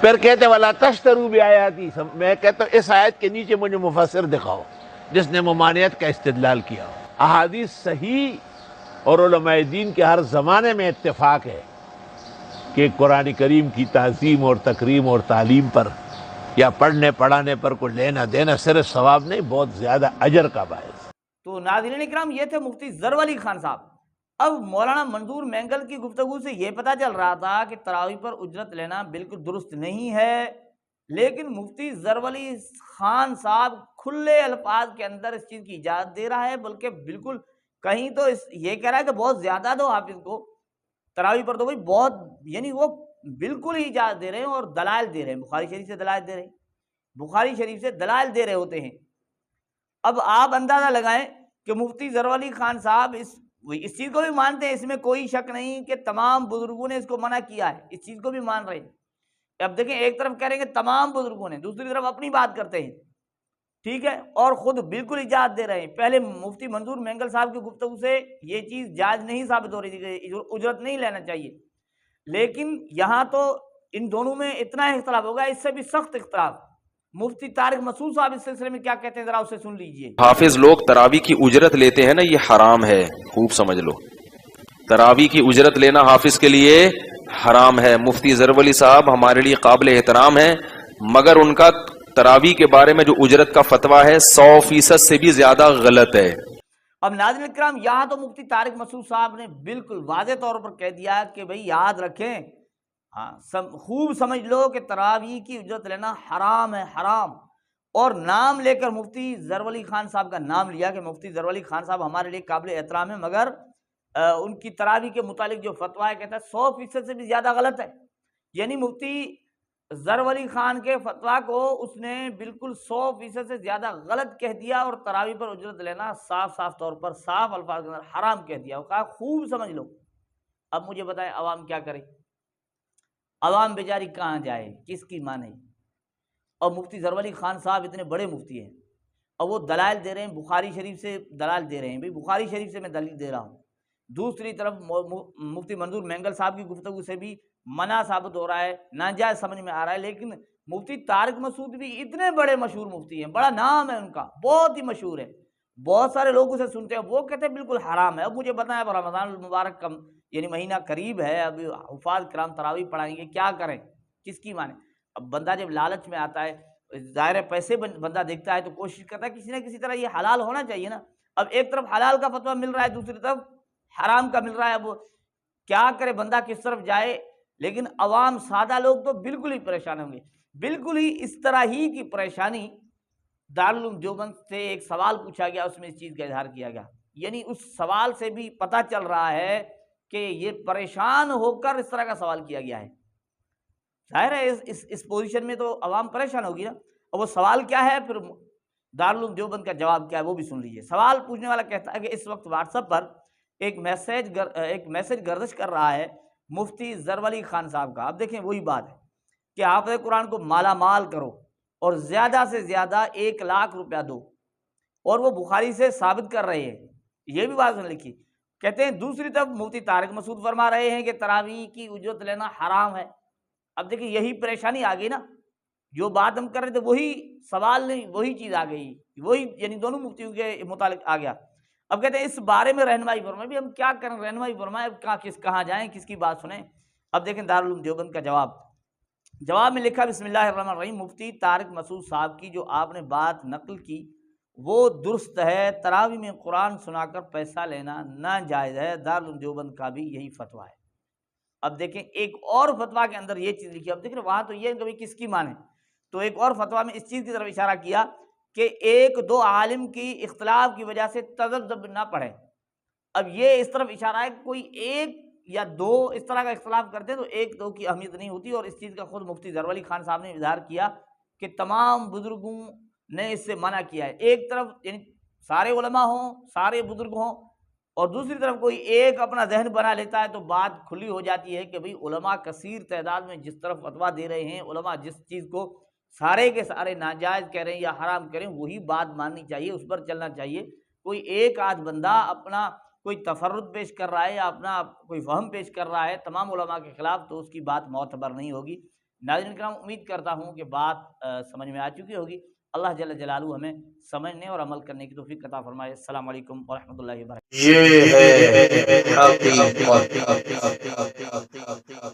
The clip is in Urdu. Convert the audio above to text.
پھر کہتے ولا تشتروا بآیاتی، میں کہتا ہوں اس آیت کے نیچے مجھے مفسر دکھاؤ جس نے ممانعت کا استدلال کیا ہو۔ احادیث صحیح اور علماء دین کے ہر زمانے میں اتفاق ہے کہ قرآن کریم کی تعظیم اور تکریم اور تعلیم پر یا پڑھنے پڑھانے پر کوئی لینا دینا صرف ثواب نہیں، بہت زیادہ اجر کا باعث۔ تو ناظرین اکرام، یہ تھے مفتی ظفر علی خان صاحب۔ اب مولانا منظور مینگل کی گفتگو سے یہ پتہ چل رہا تھا کہ تراویح پر اجرت لینا بالکل درست نہیں ہے، لیکن مفتی ظفر علی خان صاحب کھلے الفاظ کے اندر اس چیز کی اجازت دے رہا ہے، بلکہ بالکل کہیں تو یہ کہہ رہا ہے کہ بہت زیادہ دو حافظ کو تراویح پر، تو بھائی بہت، یعنی وہ بالکل ہی اجازت دے رہے ہیں اور دلائل دے رہے ہیں، بخاری شریف سے دلائل دے رہے ہیں، بخاری شریف سے دلائل دے رہے ہوتے ہیں۔ اب آپ اندازہ لگائیں کہ مفتی ظفر علی خان صاحب اس چیز کو بھی مانتے ہیں، اس میں کوئی شک نہیں کہ تمام بزرگوں نے اس کو منع کیا ہے، اس چیز کو بھی مان رہے ہیں۔ اب دیکھیں، ایک طرف کہہ رہے ہیں کہ تمام بزرگوں نے، دوسری طرف اپنی بات کرتے ہیں، ٹھیک ہے، اور خود بالکل اجازت دے رہے ہیں۔ پہلے مفتی منظور مینگل صاحب کی گفتگو سے یہ چیز جائز نہیں ثابت ہو رہی تھی کہ اجرت نہیں لینا چاہیے، لیکن یہاں تو ان دونوں میں اتنا اختلاف ہوگا، اس سے بھی سخت اختلاف۔ مفتی طارق مسعود صاحب اس سلسلے میں کیا کہتے ہیں، ذرا اسے سن لیجئے۔ حافظ لوگ تراویح کی اجرت لیتے ہیں نا، یہ حرام ہے، خوب سمجھ لو، تراویح کی اجرت لینا حافظ کے لیے حرام ہے۔ مفتی ظفر علی صاحب ہمارے لیے قابل احترام ہیں، مگر ان کا تراویح کے بارے میں جو اجرت کا فتویٰ ہے 100% سے بھی زیادہ غلط ہے۔ اب ناظرین کرام، یہاں تو مفتی طارق مسعود صاحب نے بالکل واضح طور پر کہہ دیا کہ بھئی یاد رکھیں، خوب سمجھ لو کہ تراویح کی اجرت لینا حرام ہے، حرام۔ اور نام لے کر مفتی ظفر علی خان صاحب کا نام لیا کہ مفتی ظفر علی خان صاحب ہمارے لیے قابل احترام ہے، مگر ان کی تراویح کے متعلق جو فتویٰ ہے کہتا ہے 100% سے بھی زیادہ غلط ہے۔ یعنی مفتی ظفر علی خان کے فتویٰ کو اس نے بالکل 100% سے زیادہ غلط کہہ دیا، اور تراویح پر اجرت لینا صاف طور پر، صاف الفاظ کے اندر حرام کہہ دیا۔ وہ کہا خوب سمجھ لو۔ اب مجھے بتائیں عوام کیا کرے، عوام بیچاری کہاں جائے، کس کی مانے؟ اور مفتی ظفر علی خان صاحب اتنے بڑے مفتی ہیں، اور وہ دلائل دے رہے ہیں، بخاری شریف سے دلائل دے رہے ہیں، بھئی بخاری شریف سے میں دلیل دے رہا ہوں۔ دوسری طرف مفتی منظور مینگل صاحب کی گفتگو سے بھی منع ثابت ہو رہا ہے، ناجائز سمجھ میں آ رہا ہے۔ لیکن مفتی طارق مسعود بھی اتنے بڑے مشہور مفتی ہیں، بڑا نام ہے ان کا، بہت ہی مشہور ہے، بہت سارے لوگ اسے سنتے ہیں، وہ کہتے ہیں بالکل حرام ہے۔ اب مجھے بتائیں، اب رمضان المبارک کا یعنی مہینہ قریب ہے، اب حفاظ کرام تراویح پڑھائیں گے، کیا کریں، کس کی مانے؟ اب بندہ جب لالچ میں آتا ہے، ظاہر پیسے بندہ دیکھتا ہے تو کوشش کرتا ہے کسی نہ کسی طرح یہ حلال ہونا چاہیے نا۔ اب ایک طرف حلال کا فتویٰ مل رہا ہے، دوسری طرف حرام کا مل رہا ہے، اب کیا کرے بندہ، کس طرف جائے؟ لیکن عوام سادہ لوگ تو بالکل ہی پریشان ہوں گے۔ بالکل ہی اس طرح ہی کی پریشانی دارالعلوم دیوبند سے ایک سوال پوچھا گیا، اس میں اس چیز کا اظہار کیا گیا، یعنی اس سوال سے بھی پتہ چل رہا ہے کہ یہ پریشان ہو کر اس طرح کا سوال کیا گیا ہے۔ ظاہر ہے اس پوزیشن میں تو عوام پریشان ہوگی نا۔ اور وہ سوال کیا ہے، پھر دارالعلوم دیوبند کا جواب کیا ہے، وہ بھی سن لیجیے۔ سوال پوچھنے والا کہتا ہے کہ اس وقت واٹس ایپ پر ایک میسج گردش کر رہا ہے مفتی ظفر علی خان صاحب کا۔ اب دیکھیں وہی بات ہے کہ حافظ قرآن کو مالا مال کرو اور زیادہ سے زیادہ 1 لاکھ روپیہ دو، اور وہ بخاری سے ثابت کر رہے ہیں، یہ بھی بات سن لکھی۔ کہتے ہیں دوسری طرف مفتی طارق مسعود فرما رہے ہیں کہ تراویح کی اجرت لینا حرام ہے۔ اب دیکھیں یہی پریشانی آ گئی نا، جو بات ہم کر رہے تھے وہی سوال نہیں، وہی چیز آ گئی، وہی یعنی دونوں مفتیوں کے متعلق آ گیا۔ اب کہتے ہیں اس بارے میں رہنمائی فرمائیں، بھی ہم کیا کریں، رہنمائی فرمائیں، اب کہاں جائیں، کس کی بات سنیں؟ اب دیکھیں دارالعلوم دیوبند کا جواب میں لکھا، بسم اللہ الرحمن الرحیم، مفتی طارق مسعود صاحب کی جو آپ نے بات نقل کی وہ درست ہے، تراویح میں قرآن سنا کر پیسہ لینا ناجائز ہے، دارالعلوم دیوبند کا بھی یہی فتویٰ ہے۔ اب دیکھیں ایک اور فتویٰ کے اندر یہ چیز لکھی، اب دیکھیں وہاں تو یہ کبھی کس کی مانے، تو ایک اور فتویٰ میں اس چیز کی طرف اشارہ کیا کہ 1-2 عالم کی اختلاف کی وجہ سے تذبذب نہ پڑھے۔ اب یہ اس طرف اشارہ ہے کہ کوئی 1 یا 2 اس طرح کا اختلاف کرتے ہیں تو 1-2 کی اہمیت نہیں ہوتی، اور اس چیز کا خود مفتی ظفر علی خان صاحب نے اظہار کیا کہ تمام بزرگوں نے اس سے منع کیا ہے۔ ایک طرف یعنی سارے علماء ہوں، سارے بزرگ ہوں، اور دوسری طرف کوئی ایک اپنا ذہن بنا لیتا ہے تو بات کھلی ہو جاتی ہے کہ بھئی علماء کثیر تعداد میں جس طرف فتویٰ دے رہے ہیں، علماء جس چیز کو سارے کے سارے ناجائز کہہ رہے ہیں یا حرام کہہ رہے ہیں، وہی بات ماننی چاہیے، اس پر چلنا چاہیے۔ کوئی ایک آدھ بندہ اپنا کوئی تفرد پیش کر رہا ہے یا اپنا کوئی فہم پیش کر رہا ہے تمام علماء کے خلاف، تو اس کی بات معتبر نہیں ہوگی۔ ناظرین کرام امید کرتا ہوں کہ بات سمجھ میں آ چکی ہوگی۔ اللہ جل جلالہ ہمیں سمجھنے اور عمل کرنے کی توفیق عطا فرمائے۔ السلام علیکم ورحمۃ اللہ وبرکاتہ۔ یہ ہے حقیقت۔